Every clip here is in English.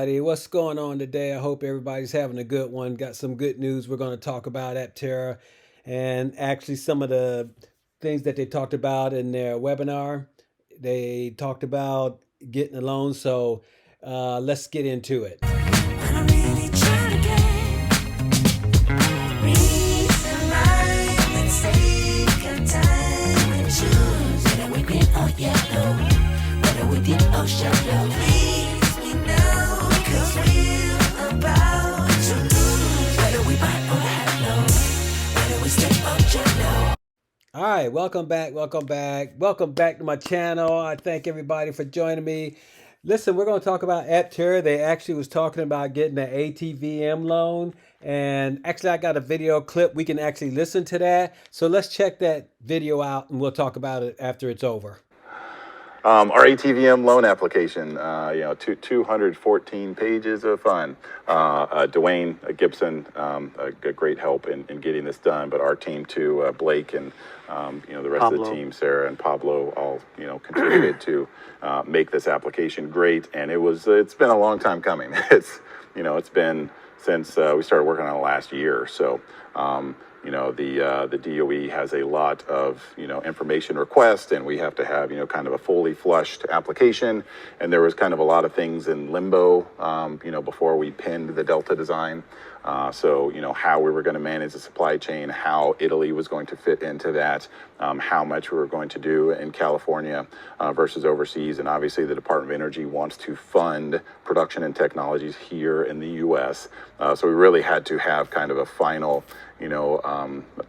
What's going on today? I hope everybody's having a good one. Got some good news. We're going to talk about Aptera and actually some of the things that they talked about in their webinar. They talked about getting a loan, so let's get into it. I'm really trying to get reason mind and take a time and choose whether we green or yellow, whether we deep or shallow. Please me now, 'cause we're about to lose, whether we buy or hello, whether we step or jello. All right, welcome back to my channel. I thank everybody for joining me. Listen, we're going to talk about Aptera. They actually was talking about getting an ATVM loan, and actually I got a video clip. We can actually listen to that. So let's check that video out, and we'll talk about it after it's over. Our ATVM loan application, 214 pages of fun. Dwayne Gibson, a great help in getting this done, but our team too, Blake and the rest of the team, Sarah and Pablo, all contributed to make this application great. And it's been a long time coming. It's been since we started working on it last year. So. The DOE has a lot of, information requests, and we have to have, kind of a fully flushed application. And there was kind of a lot of things in limbo, before we pinned the Delta design. So, how we were going to manage the supply chain, how Italy was going to fit into that, how much we were going to do in California versus overseas. And obviously the Department of Energy wants to fund production and technologies here in the U.S. So we really had to have kind of a final,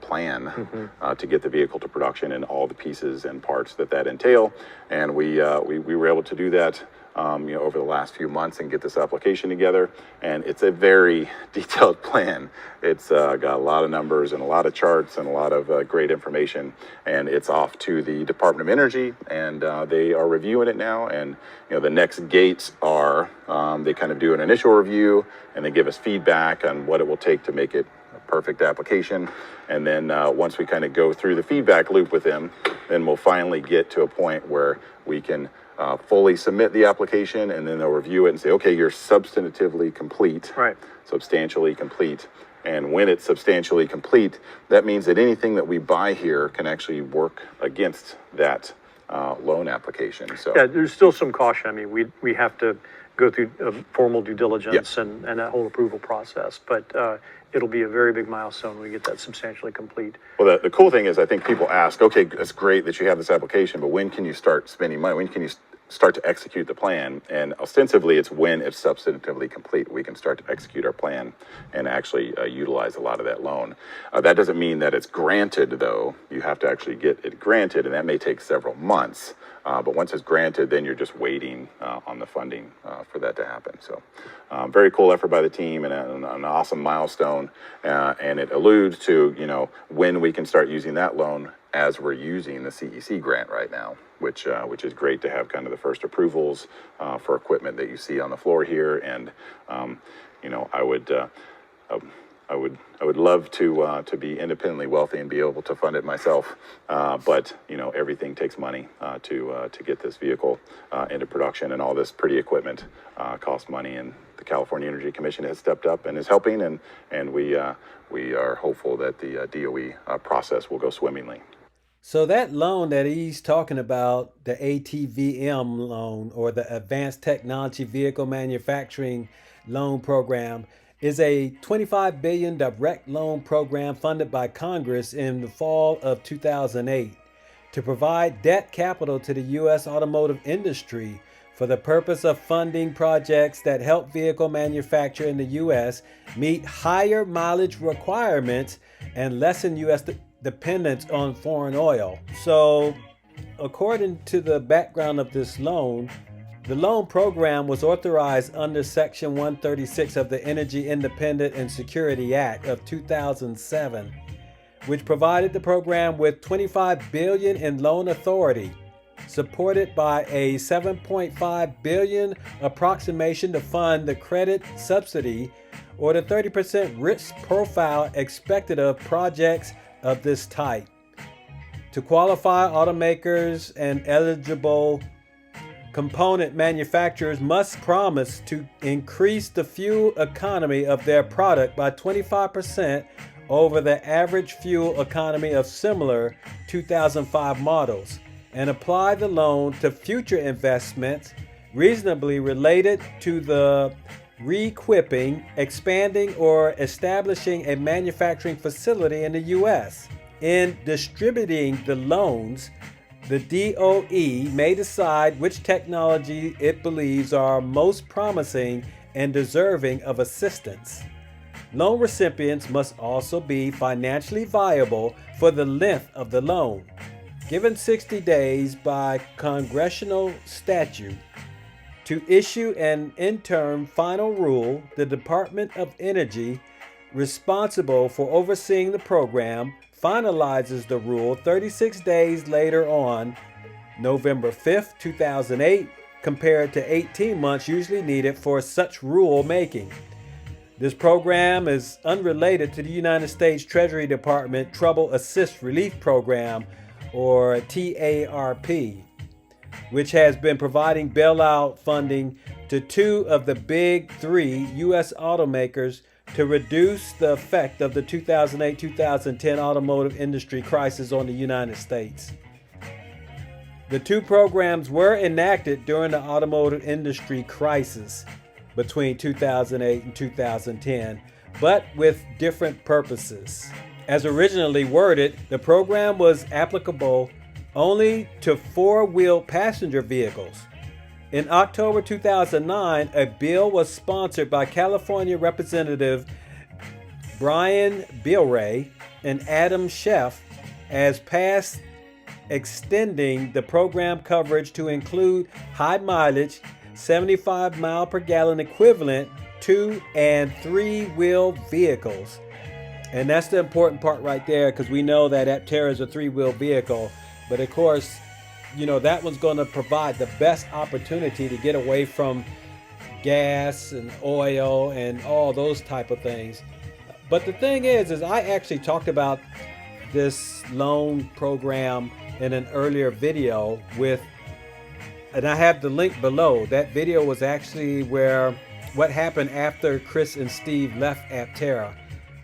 plan to get the vehicle to production and all the pieces and parts that entail. And we were able to do that over the last few months and get this application together. And it's a very detailed plan. It's got a lot of numbers and a lot of charts and a lot of great information. And it's off to the Department of Energy, and they are reviewing it now. And the next gates are they kind of do an initial review, and they give us feedback on what it will take to make it a perfect application. And then once we kind of go through the feedback loop with them, then we'll finally get to a point where we can fully submit the application, and then they'll review it and say, okay, you're substantively complete, right? Substantially complete. And when it's substantially complete, that means that anything that we buy here can actually work against that loan application. So yeah, there's still some caution. I mean, we have to go through a formal due diligence and that whole approval process, but it'll be a very big milestone when we get that substantially complete. Well, the cool thing is, I think people ask, okay, that's great that you have this application, but when can you start spending money? When can you start to execute the plan? And ostensibly, it's when it's substantively complete, we can start to execute our plan and actually utilize a lot of that loan. That doesn't mean that it's granted, though. You have to actually get it granted, and that may take several months. But once it's granted, then you're just waiting on the funding for that to happen. So very cool effort by the team, and an awesome milestone. And it alludes to, when we can start using that loan as we're using the CEC grant right now, which is great to have kind of the first approvals for equipment that you see on the floor here. And, I would love to be independently wealthy and be able to fund it myself, but everything takes money to get this vehicle into production, and all this pretty equipment costs money. And the California Energy Commission has stepped up and is helping, and we are hopeful that the DOE process will go swimmingly. So that loan that he's talking about, the ATVM loan, or the Advanced Technology Vehicle Manufacturing Loan Program, is a $25 billion direct loan program funded by Congress in the fall of 2008 to provide debt capital to the U.S. automotive industry for the purpose of funding projects that help vehicle manufacture in the U.S. meet higher mileage requirements and lessen U.S. dependence on foreign oil. So, according to the background of this loan, the loan program was authorized under Section 136 of the Energy Independence and Security Act of 2007, which provided the program with $25 billion in loan authority, supported by a $7.5 billion approximation to fund the credit subsidy, or the 30% risk profile expected of projects of this type. To qualify, automakers and eligible component manufacturers must promise to increase the fuel economy of their product by 25% over the average fuel economy of similar 2005 models and apply the loan to future investments reasonably related to the re-equipping, expanding, or establishing a manufacturing facility in the U.S. In distributing the loans, the DOE may decide which technology it believes are most promising and deserving of assistance. Loan recipients must also be financially viable for the length of the loan. Given 60 days by congressional statute to issue an interim final rule, the Department of Energy, responsible for overseeing the program, finalizes the rule 36 days later on November 5th, 2008, compared to 18 months usually needed for such rule making. This program is unrelated to the United States Treasury Department Trouble Assist Relief Program, or TARP, which has been providing bailout funding to two of the big three U.S. automakers to reduce the effect of the 2008-2010 automotive industry crisis on the United States. The two programs were enacted during the automotive industry crisis between 2008 and 2010, but with different purposes. As originally worded, the program was applicable only to four-wheel passenger vehicles. In October 2009, a bill was sponsored by California Representative Brian Bilray and Adam Schiff as passed, extending the program coverage to include high mileage, 75 mile per gallon equivalent two and three-wheel vehicles. And that's the important part right there, because we know that Aptera is a three-wheel vehicle. But of course, you know, that one's going to provide the best opportunity to get away from gas and oil and all those type of things. But the thing is I actually talked about this loan program in an earlier video and I have the link below. That video was actually what happened after Chris and Steve left Aptera.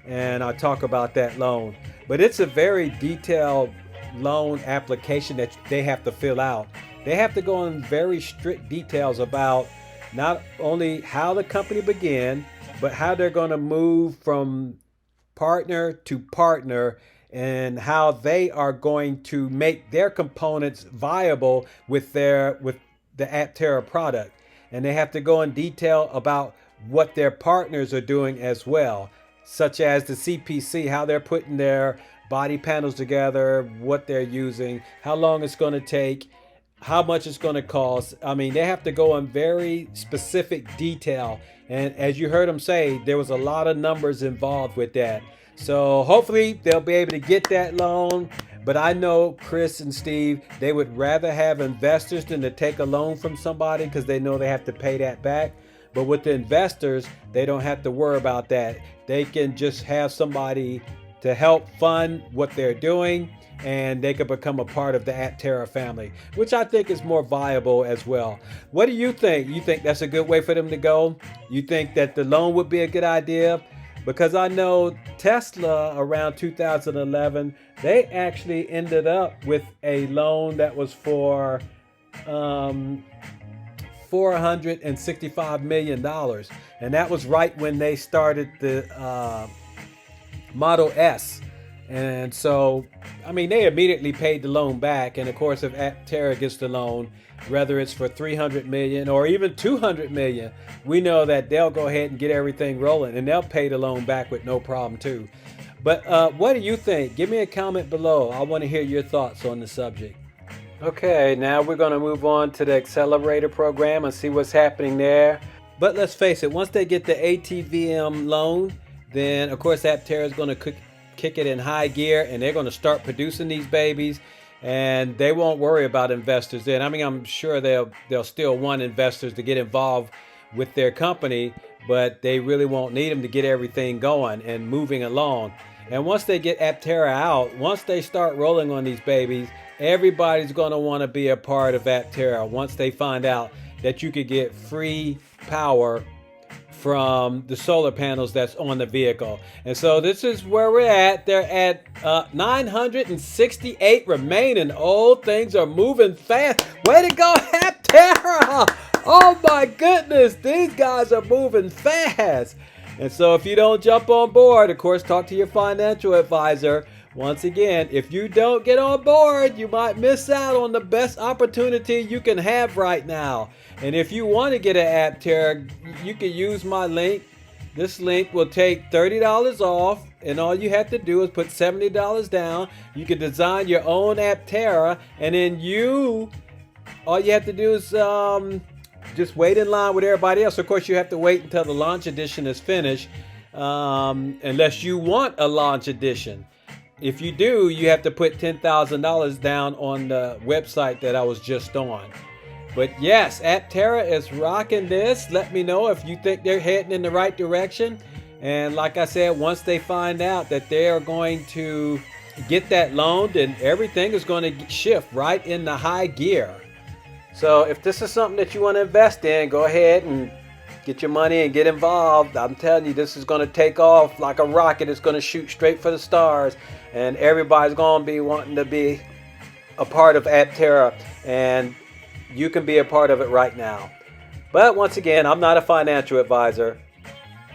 And I talk about that loan. But it's a very detailed loan application that they have to fill out. They have to go in very strict details about not only how the company began, but how they're going to move from partner to partner and how they are going to make their components viable with the Aptera product. And they have to go in detail about what their partners are doing as well, such as the CPC, how they're putting their body panels together, what they're using, how long it's going to take, how much it's going to cost. I mean, they have to go in very specific detail. And as you heard them say, there was a lot of numbers involved with that. So hopefully they'll be able to get that loan. But I know Chris and Steve, they would rather have investors than to take a loan from somebody, because they know they have to pay that back. But with the investors, they don't have to worry about that. They can just have somebody to help fund what they're doing, and they could become a part of the Aptera family, which I think is more viable as well. What do you think? You think that's a good way for them to go? You think that the loan would be a good idea? Because I know Tesla around 2011, they actually ended up with a loan that was for $465 million. And that was right when they started the Model S. And so, I mean, they immediately paid the loan back. And of course, if Aptera gets the loan, whether it's for $300 million or even $200 million, we know that they'll go ahead and get everything rolling, and they'll pay the loan back with no problem too. But what do you think? Give me a comment below. I want to hear your thoughts on the subject. Okay, now we're going to move on to the Accelerator Program and see what's happening there. But let's face it, once they get the ATVM loan, then of course Aptera is going to kick it in high gear, and they're going to start producing these babies, and they won't worry about investors then. I mean, I'm sure they'll still want investors to get involved with their company, but they really won't need them to get everything going and moving along. And once they get Aptera out, once they start rolling on these babies, everybody's going to want to be a part of Aptera once they find out that you could get free power from the solar panels that's on the vehicle. And so this is where we're at. They're at 968 remaining. Oh, things are moving fast. Way to go, Aptera! Oh my goodness, these guys are moving fast. And so if you don't jump on board, of course, talk to your financial advisor. Once again, if you don't get on board, you might miss out on the best opportunity you can have right now. And if you want to get an Aptera, you can use my link. This link will take $30 off, and all you have to do is put $70 down. You can design your own Aptera, and then all you have to do is just wait in line with everybody else. Of course, you have to wait until the launch edition is finished, unless you want a launch edition. If you do, you have to put $10,000 down on the website that I was just on. But yes, Aptera is rocking this. Let me know if you think they're heading in the right direction. And like I said, once they find out that they are going to get that loan, then everything is going to shift right in the high gear. So if this is something that you want to invest in, go ahead and get your money and get involved. I'm telling you, this is going to take off like a rocket. It's going to shoot straight for the stars. And everybody's going to be wanting to be a part of Aptera. And you can be a part of it right now. But once again, I'm not a financial advisor.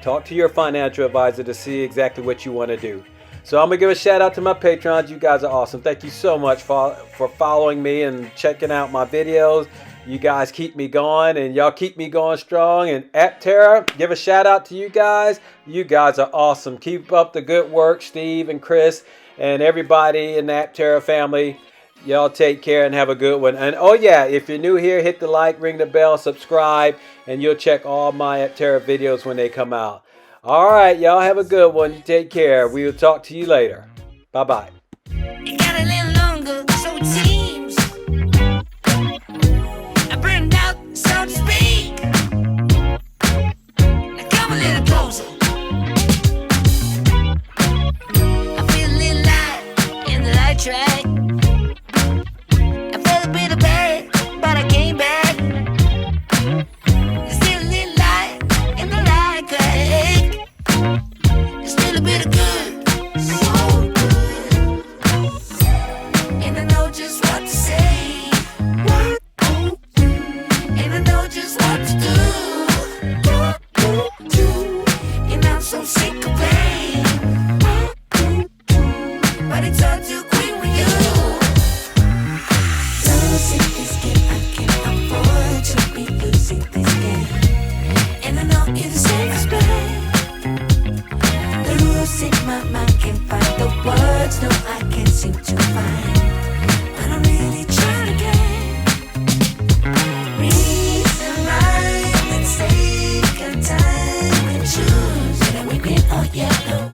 Talk to your financial advisor to see exactly what you want to do. So I'm going to give a shout out to my patrons. You guys are awesome. Thank you so much for following me and checking out my videos. You guys keep me going, and y'all keep me going strong. And Aptera, give a shout out to you guys. You guys are awesome. Keep up the good work, Steve and Chris and everybody in the Aptera family. Y'all take care and have a good one. And oh yeah, if you're new here, hit the like, ring the bell, subscribe, and you'll check all my Aptera videos when they come out. All right, y'all have a good one. You take care. We will talk to you later. Bye-bye. It got a little longer, so it seems. I burned out, so to speak. Now come a little closer. I feel a little light in the light track. I felt a bit of bad, but I came back. There's still a little light in the light track. There's still a bit of good, so good. And I know just what to say. And I know just what to do. And I'm so sick of playing. But it's all too quick with you. Losing this game, I can't afford to be losing this game. And I know you're the same as me. The rules in my mind can't find the words, no, I can't seem to find.